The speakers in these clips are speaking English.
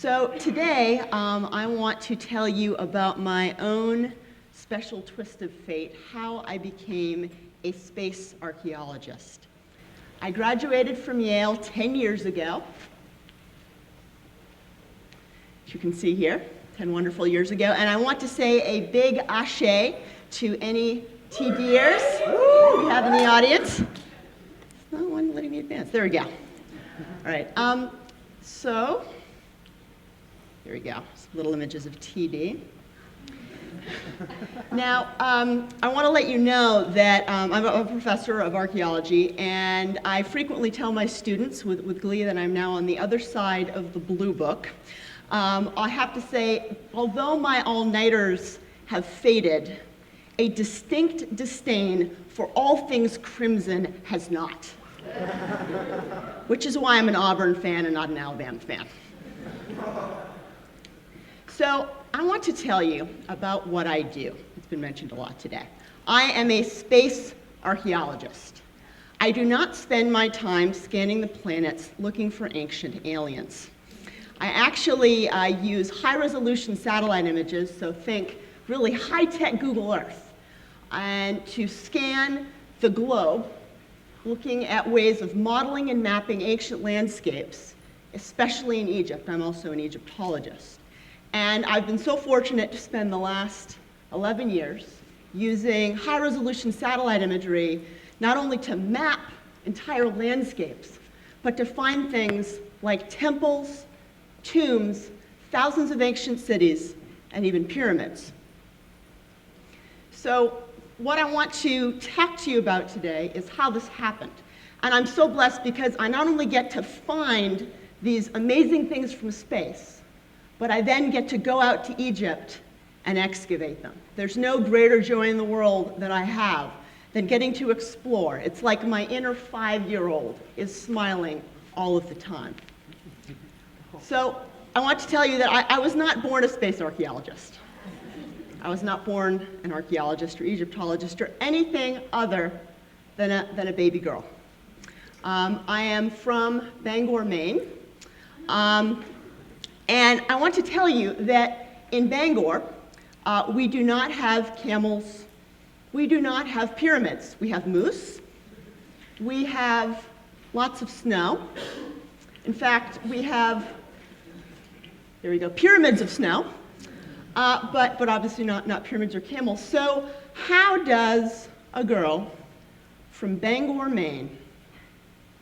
So today, I want to tell you about my own special twist of fate, how I became a space archaeologist. I graduated from Yale 10 years ago, as you can see here, 10 wonderful years ago, and I want to say a big ashe to any TDers we have in the audience. It's not one letting me advance. There we go. All right. So here we go. Some little images of TD. Now, I want to let you know that I'm a professor of archaeology, and I frequently tell my students with glee that I'm now on the other side of the blue book. I have to say, although my all-nighters have faded, a distinct disdain for all things crimson has not. Which is why I'm an Auburn fan and not an Alabama fan. So I want to tell you about what I do. It's been mentioned a lot today. I am a space archaeologist. I do not spend my time scanning the planets looking for ancient aliens. I actually use high-resolution satellite images, so think really high-tech Google Earth, and to scan the globe, looking at ways of modeling and mapping ancient landscapes, especially in Egypt. I'm also an Egyptologist. And I've been so fortunate to spend the last 11 years using high-resolution satellite imagery, not only to map entire landscapes, but to find things like temples, tombs, thousands of ancient cities, and even pyramids. So what I want to talk to you about today is how this happened. And I'm so blessed because I not only get to find these amazing things from space, but I then get to go out to Egypt and excavate them. There's no greater joy in the world that I have than getting to explore. It's like my inner 5-year-old is smiling all of the time. So I want to tell you that I was not born a space archaeologist. I was not born an archaeologist or Egyptologist or anything other than a baby girl. I am from Bangor, Maine. And I want to tell you that in Bangor, we do not have camels. We do not have pyramids. We have moose. We have lots of snow. In fact, we have, there we go, pyramids of snow. But obviously not pyramids or camels. So how does a girl from Bangor, Maine,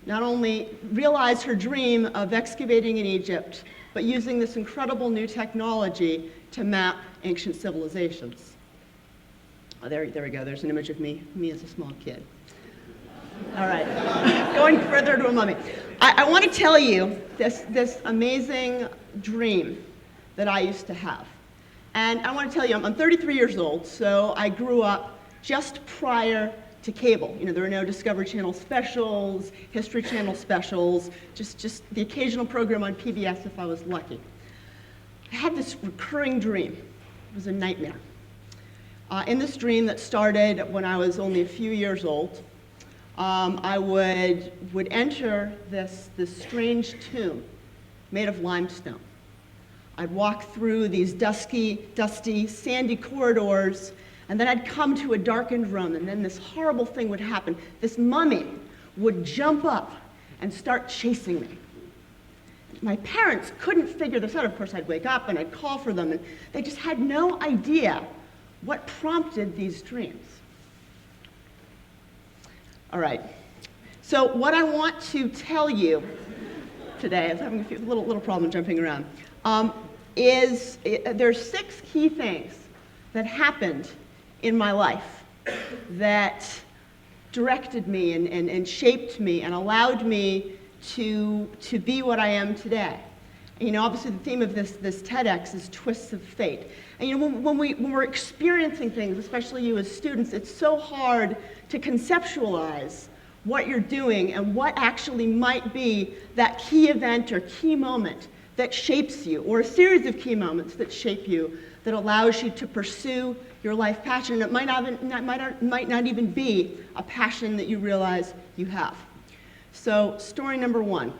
not only realize her dream of excavating in Egypt, but using this incredible new technology to map ancient civilizations? Oh, there we go. There's an image of me as a small kid. All right, going further to a mummy. I want to tell you this amazing dream that I used to have. And I want to tell you, I'm 33 years old, so I grew up just prior to cable. You know, there were no Discovery Channel specials, History Channel specials, just the occasional program on PBS if I was lucky. I had this recurring dream. It was a nightmare. In this dream that started when I was only a few years old, I would enter this strange tomb made of limestone. I'd walk through these dusty, sandy corridors, and then I'd come to a darkened room, and then this horrible thing would happen. This mummy would jump up and start chasing me. My parents couldn't figure this out. Of course, I'd wake up and I'd call for them, and they just had no idea what prompted these dreams. All right, so what I want to tell you today, I was having a little problem jumping around, there's 6 key things that happened in my life that directed me and shaped me and allowed me to be what I am today. And, you know, obviously the theme of this TEDx is twists of fate. And you know, when we're experiencing things, especially you as students, it's so hard to conceptualize what you're doing and what actually might be that key event or key moment that shapes you, or a series of key moments that shape you, that allows you to pursue your life passion. And it might not even be a passion that you realize you have. So story number 1.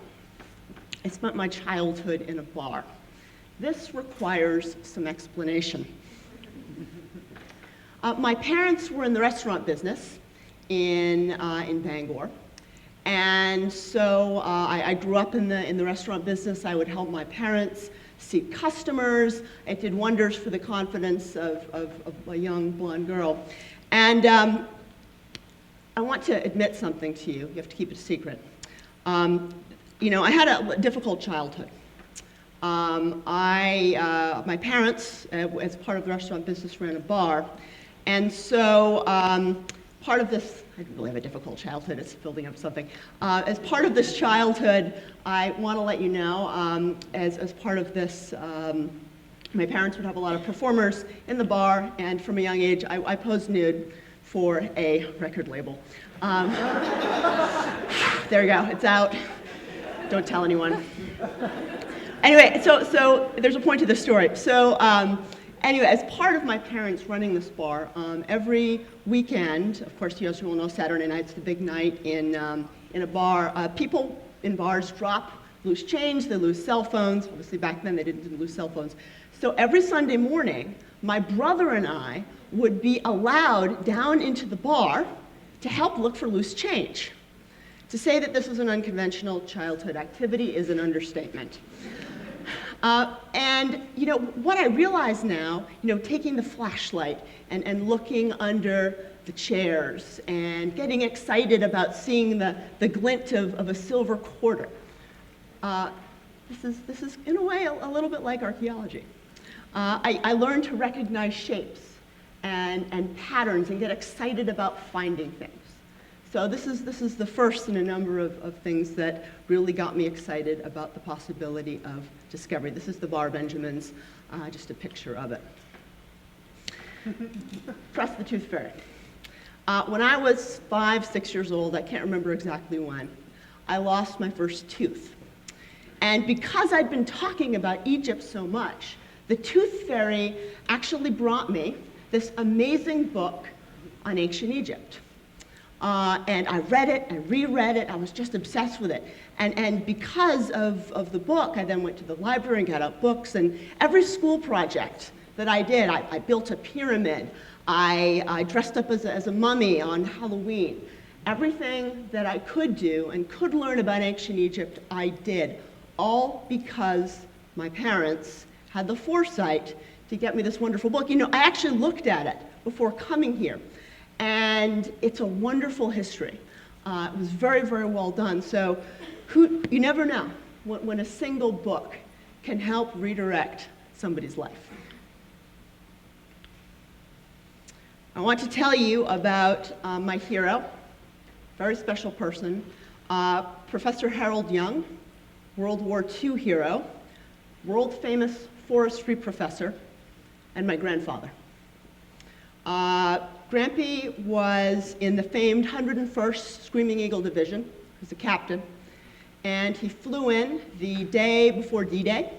I spent my childhood in a bar. This requires some explanation. My parents were in the restaurant business in Bangor. And so I grew up in the restaurant business. I would help my parents seat customers. It did wonders for the confidence of a young blonde girl. And I want to admit something to you. You have to keep it a secret. I had a difficult childhood. My parents, as part of the restaurant business, ran a bar. And so part of this, I didn't really have a difficult childhood, it's building up something. As part of this childhood, I want to let you know, as part of this, my parents would have a lot of performers in the bar, and from a young age, I posed nude for a record label. There you go, it's out. Don't tell anyone. Anyway, so there's a point to this story. So anyway, as part of my parents running this bar, every weekend, of course, you all know Saturday night's the big night in a bar. People in bars drop loose change, they lose cell phones. Obviously, back then they didn't lose cell phones. So every Sunday morning, my brother and I would be allowed down into the bar to help look for loose change. To say that this was an unconventional childhood activity is an understatement. And what I realize now, taking the flashlight and looking under the chairs and getting excited about seeing the glint of a silver quarter, this is in a way a little bit like archaeology. I learned to recognize shapes and patterns and get excited about finding things. So this is the first in a number of things that really got me excited about the possibility of discovery. This is the Bar Benjamins, just a picture of it. Trust the Tooth Fairy. When I was 5, 6 years old, I can't remember exactly when, I lost my first tooth. And because I'd been talking about Egypt so much, the Tooth Fairy actually brought me this amazing book on ancient Egypt. And I read it, I reread it, I was just obsessed with it. And because of the book, I then went to the library and got out books, and every school project that I did, I built a pyramid, I dressed up as a mummy on Halloween. Everything that I could do and could learn about ancient Egypt, I did, all because my parents had the foresight to get me this wonderful book. I actually looked at it before coming here. And it's a wonderful history. It was very, very well done. So you never know when a single book can help redirect somebody's life. I want to tell you about my hero, very special person, Professor Harold Young, World War II hero, world famous forestry professor, and my grandfather. Grampy was in the famed 101st Screaming Eagle Division. He was a captain. And he flew in the day before D-Day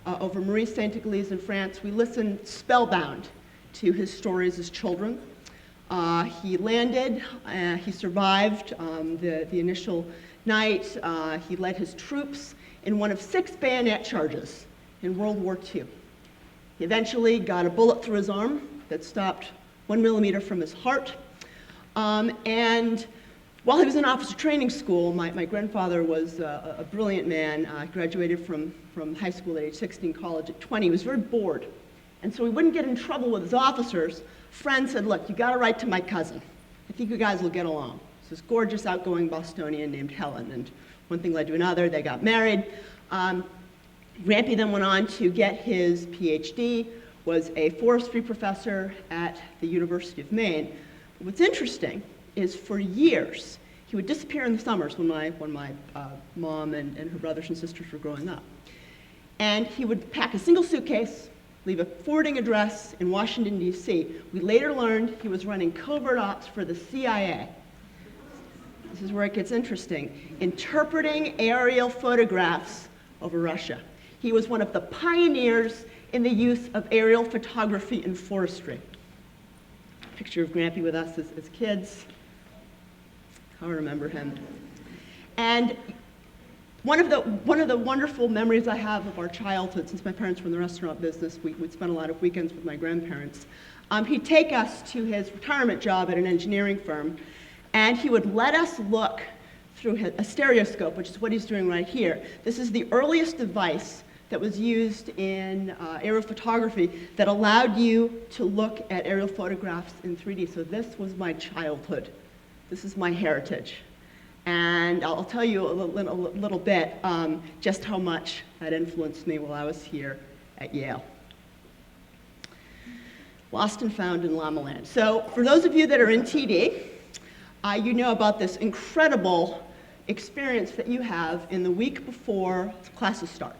over Marie Saint-Église in France. We listened spellbound to his stories as children. He landed, he survived the initial night. He led his troops in one of 6 bayonet charges in World War II. He eventually got a bullet through his arm that stopped 1 millimeter from his heart. And while he was in officer training school, my grandfather was a brilliant man. He graduated from high school at age 16, college at 20. He was very bored. And so he wouldn't get in trouble with his officers. Friends said, look, you got to write to my cousin. I think you guys will get along. It's this gorgeous, outgoing Bostonian named Helen. And one thing led to another. They got married. Grampy then went on to get his PhD, was a forestry professor at the University of Maine. What's interesting is for years, he would disappear in the summers when my mom and her brothers and sisters were growing up. And he would pack a single suitcase, leave a forwarding address in Washington, D.C. We later learned he was running covert ops for the CIA. This is where it gets interesting. Interpreting aerial photographs over Russia. He was one of the pioneers in the use of aerial photography in forestry. Picture of Grampy with us as kids. I remember him. And One of the wonderful memories I have of our childhood, since my parents were in the restaurant business, we'd spend a lot of weekends with my grandparents. He'd take us to his retirement job at an engineering firm, and he would let us look through a stereoscope, which is what he's doing right here. This is the earliest device that was used in aerial photography that allowed you to look at aerial photographs in 3D. So this was my childhood. This is my heritage. And I'll tell you a little bit just how much that influenced me while I was here at Yale. Lost and found in Llamaland. So for those of you that are in TD, you know about this incredible experience that you have in the week before classes start.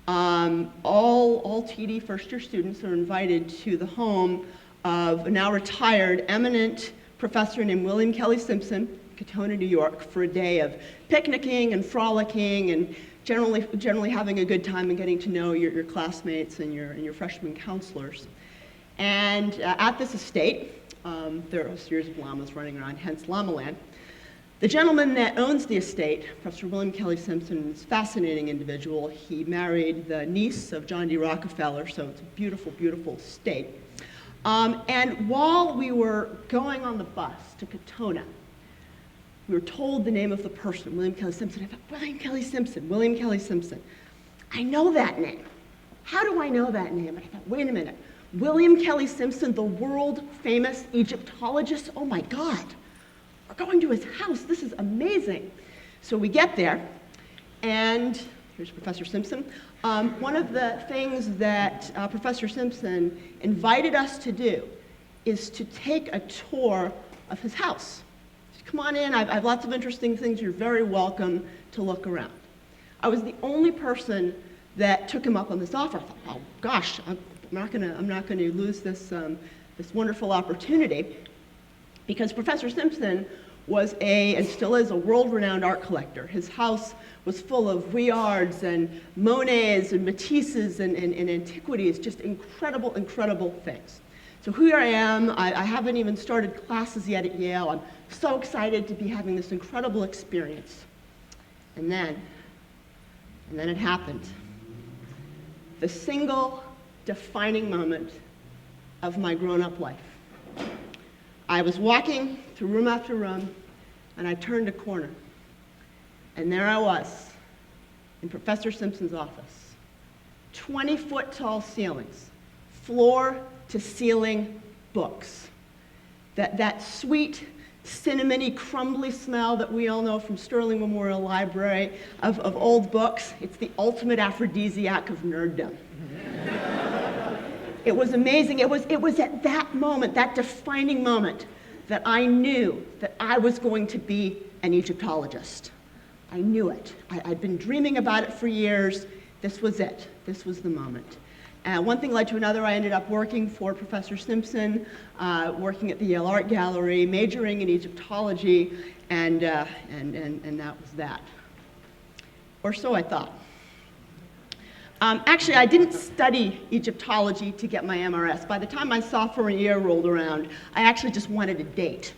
All TD first-year students are invited to the home of a now retired eminent professor named William Kelly Simpson, Katona, New York, for a day of picnicking and frolicking and generally having a good time and getting to know your classmates and your freshman counselors. And at this estate, there are a series of llamas running around, hence Llamaland. The gentleman that owns the estate, Professor William Kelly Simpson, is a fascinating individual. He married the niece of John D. Rockefeller, so it's a beautiful, beautiful estate. And while we were going on the bus to Katona, we were told the name of the person, William Kelly Simpson. I thought, William Kelly Simpson, William Kelly Simpson. I know that name. How do I know that name? And I thought, wait a minute. William Kelly Simpson, the world-famous Egyptologist? Oh my God. We're going to his house. This is amazing. So we get there, and here's Professor Simpson. One of the things that Professor Simpson invited us to do is to take a tour of his house. Come on in, I have lots of interesting things. You're very welcome to look around. I was the only person that took him up on this offer. I thought, oh gosh, I'm not going to lose this wonderful opportunity, because Professor Simpson was and still is a world-renowned art collector. His house was full of Vuillards and Monets and Matisses and antiquities, just incredible, incredible things. So here I am. I haven't even started classes yet at Yale. I'm so excited to be having this incredible experience. And then it happened. The single defining moment of my grown-up life. I was walking through room after room, and I turned a corner. And there I was in Professor Simpson's office. 20-foot tall ceilings, floor-to-ceiling books. That sweet, cinnamony, crumbly smell that we all know from Sterling Memorial Library of old books. It's the ultimate aphrodisiac of nerddom. It was amazing. It was at that moment, that defining moment, that I knew that I was going to be an Egyptologist. I knew it. I'd been dreaming about it for years. This was it. This was the moment. One thing led to another. I ended up working for Professor Simpson, working at the Yale Art Gallery, majoring in Egyptology, and that was that. Or so I thought. Actually, I didn't study Egyptology to get my MRS. By the time my sophomore year rolled around, I actually just wanted a date.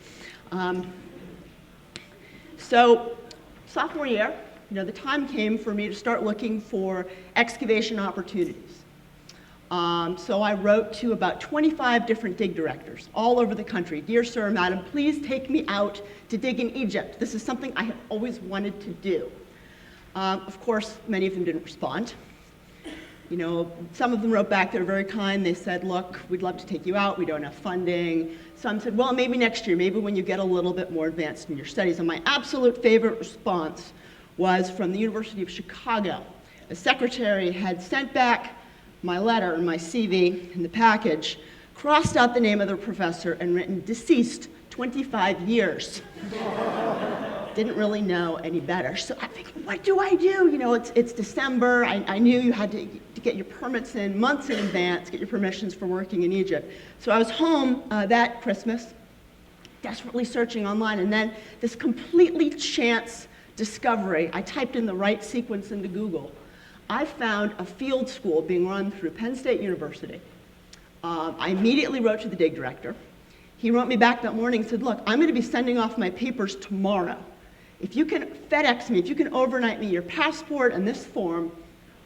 So sophomore year, the time came for me to start looking for excavation opportunities. So I wrote to about 25 different dig directors all over the country. Dear sir, madam, please take me out to dig in Egypt. This is something I have always wanted to do. Of course, many of them didn't respond. Some of them wrote back, they were very kind. They said, look, we'd love to take you out. We don't have funding. Some said, well, maybe next year, maybe when you get a little bit more advanced in your studies. And my absolute favorite response was from the University of Chicago. The secretary had sent back my letter and my CV in the package, crossed out the name of the professor, and written deceased 25 years. Didn't really know any better. So I think, what do I do? It's December. I knew you had to get your permits in months in advance, get your permissions for working in Egypt. So I was home that Christmas, desperately searching online, and then this completely chance discovery. I typed in the right sequence into Google. I found a field school being run through Penn State University. I immediately wrote to the dig director. He wrote me back that morning and said, look, I'm going to be sending off my papers tomorrow. if you can FedEx me, if you can overnight me your passport and this form,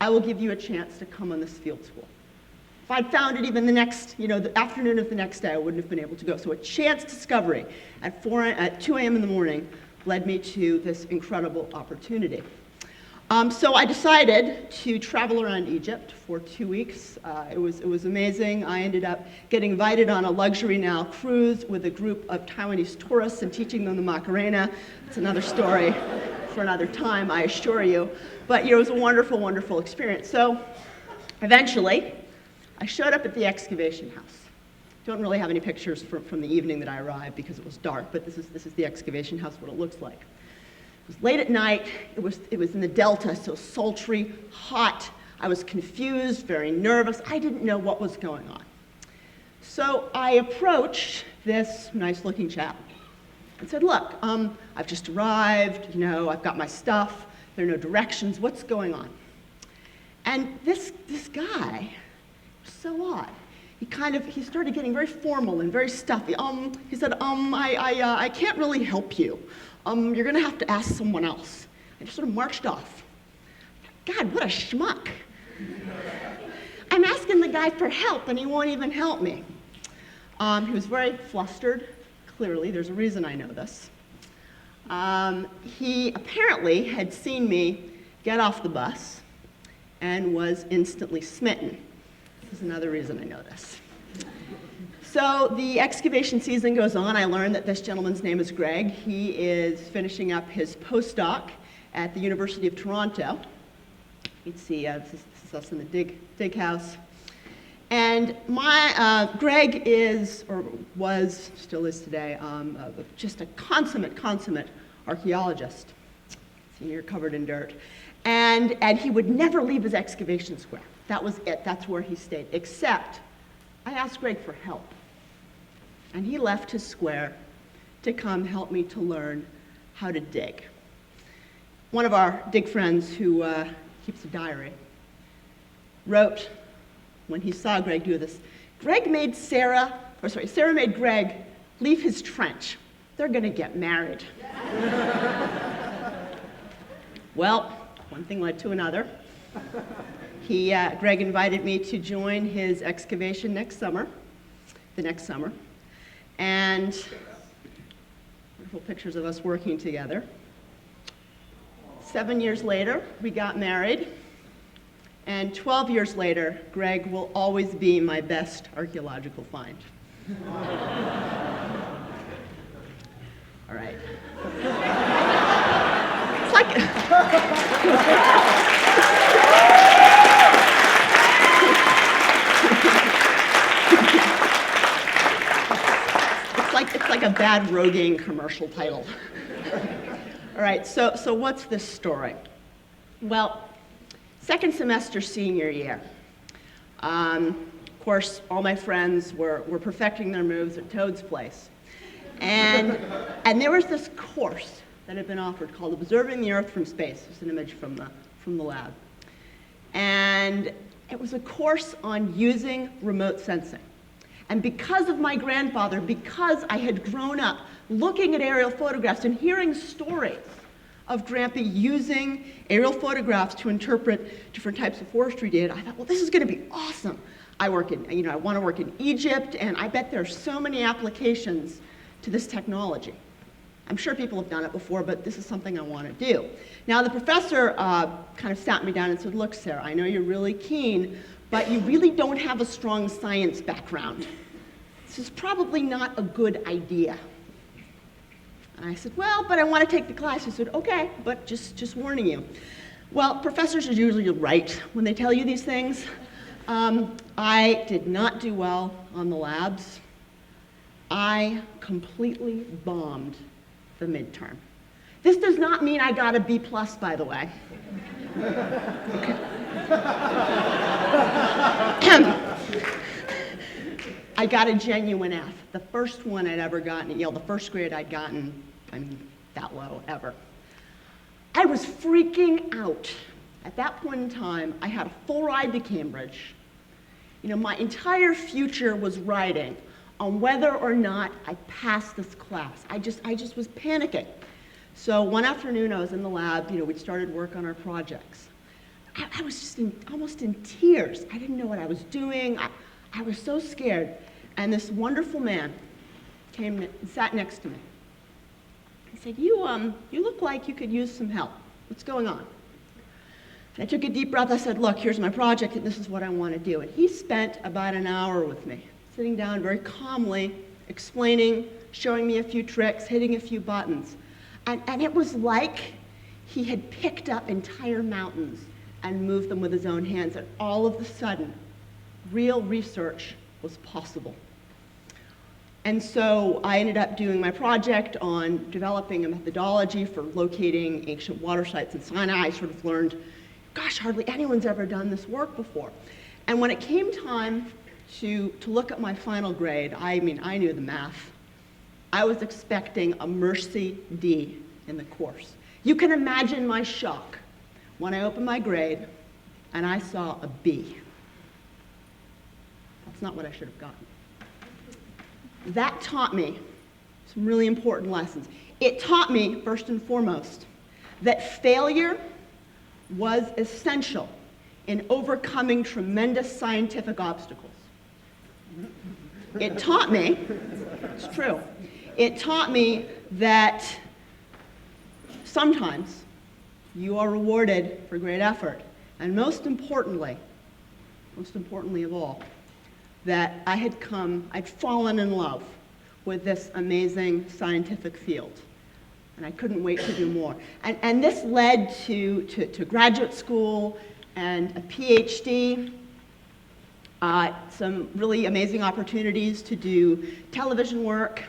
I will give you a chance to come on this field school. If I'd found it even the next, the afternoon of the next day, I wouldn't have been able to go. So a chance discovery at 2 a.m. in the morning led me to this incredible opportunity. So I decided to travel around Egypt for 2 weeks. It was amazing. I ended up getting invited on a luxury now cruise with a group of Taiwanese tourists and teaching them the Macarena. It's another story for another time, I assure you. But it was a wonderful, wonderful experience. So eventually, I showed up at the excavation house. Don't really have any pictures from the evening that I arrived because it was dark, but this is the excavation house, what it looks like. It was late at night. It was in the Delta, so sultry, hot. I was confused, very nervous. I didn't know what was going on. So I approached this nice-looking chap and said, look, I've just arrived, I've got my stuff, there are no directions, what's going on? And this guy was so odd. He started getting very formal and very stuffy. He said, I can't really help you. You're gonna have to ask someone else. And just sort of marched off. God, what a schmuck. I'm asking the guy for help and he won't even help me. He was very flustered, clearly, there's a reason I know this. He apparently had seen me get off the bus and was instantly smitten. This is another reason I know this. So the excavation season goes on. I learned that this gentleman's name is Greg. He is finishing up his postdoc at the University of Toronto. You can see this is us in the dig house. And Greg is, or was, still is today, just a consummate archaeologist. See, you're covered in dirt. And he would never leave his excavation square. That was it. That's where he stayed. Except I asked Greg for help. And he left his square to come help me to learn how to dig. One of our dig friends who keeps a diary wrote, when he saw Greg do this, Sarah made Greg leave his trench. They're gonna get married. Well, one thing led to another. Greg invited me to join his excavation the next summer. And wonderful pictures of us working together. 7 years later, we got married. And 12 years later, Greg will always be my best archaeological find. All right. It's like a bad Rogaine commercial title. All right, so what's this story? Well, second semester senior year. Of course, all my friends were perfecting their moves at Toad's place. And there was this course that had been offered called Observing the Earth from Space. It's an image from the lab. And it was a course on using remote sensing. And because of my grandfather, because I had grown up looking at aerial photographs and hearing stories of Grandpa using aerial photographs to interpret different types of forestry data, I thought, well, this is going to be awesome. I want to work in Egypt, and I bet there are so many applications to this technology. I'm sure people have done it before, but this is something I want to do. Now, the professor kind of sat me down and said, look, Sarah, I know you're really keen, but you really don't have a strong science background. This is probably not a good idea. And I said, well, but I want to take the class. He said, okay, but just warning you. Well, professors are usually right when they tell you these things. I did not do well on the labs. I completely bombed the midterm. This does not mean I got a B+, by the way. I got a genuine F, the first one I'd ever gotten at Yale, the first grade I'd gotten, that low ever. I was freaking out. At that point in time, I had a full ride to Cambridge. My entire future was riding on whether or not I passed this class. I just was panicking. So one afternoon I was in the lab, we'd started work on our projects. I was just almost in tears. I didn't know what I was doing. I was so scared. And this wonderful man came and sat next to me. He said, you look like you could use some help. What's going on? And I took a deep breath. I said, look, here's my project, and this is what I want to do. And he spent about an hour with me, sitting down very calmly, explaining, showing me a few tricks, hitting a few buttons. And it was like he had picked up entire mountains and moved them with his own hands. And all of a sudden, real research was possible. And so I ended up doing my project on developing a methodology for locating ancient water sites in Sinai. I sort of learned, gosh, hardly anyone's ever done this work before. And when it came time to look at my final grade, I knew the math. I was expecting a Mercy D in the course. You can imagine my shock when I opened my grade and I saw a B. That's not what I should have gotten. That taught me some really important lessons. It taught me, first and foremost, that failure was essential in overcoming tremendous scientific obstacles. It taught me, it's true, it taught me that sometimes you are rewarded for great effort. And most importantly of all, that I'd fallen in love with this amazing scientific field. And I couldn't wait to do more. And this led to graduate school and a PhD, some really amazing opportunities to do television work,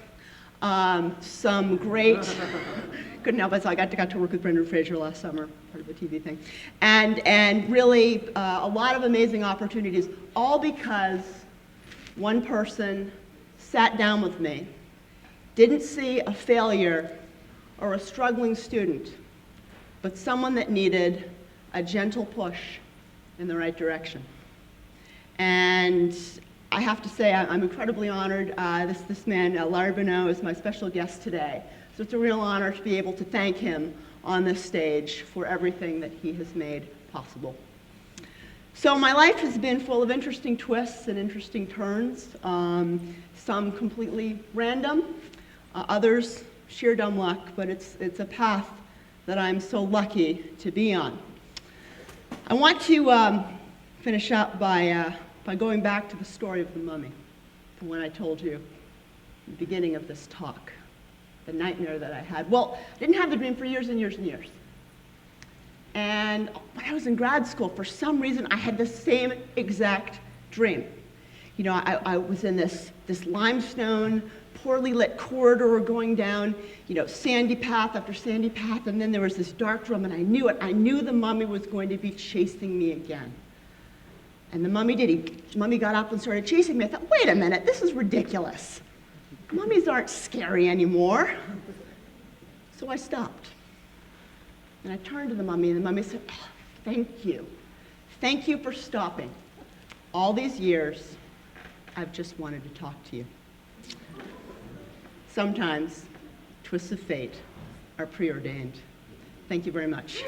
some great, couldn't help it, so I got to work with Brendan Fraser last summer, part of a TV thing, and really a lot of amazing opportunities, all because one person sat down with me, didn't see a failure or a struggling student, but someone that needed a gentle push in the right direction. And I have to say, I'm incredibly honored. This man, Larry Bonneau, is my special guest today. So it's a real honor to be able to thank him on this stage for everything that he has made possible. So my life has been full of interesting twists and interesting turns, some completely random, others sheer dumb luck, but it's a path that I'm so lucky to be on. I want to finish up by going back to the story of the mummy, the one I told you at the beginning of this talk, the nightmare that I had. Well, I didn't have the dream for years and years and years. And when I was in grad school, for some reason, I had the same exact dream. I was in this limestone, poorly lit corridor going down, sandy path after sandy path, and then there was this dark room, and I knew it. I knew the mummy was going to be chasing me again. And the mummy did. The mummy got up and started chasing me. I thought, wait a minute, this is ridiculous. Mummies aren't scary anymore. So I stopped. And I turned to the mummy, and the mummy said, oh, thank you. Thank you for stopping. All these years, I've just wanted to talk to you. Sometimes, twists of fate are preordained. Thank you very much.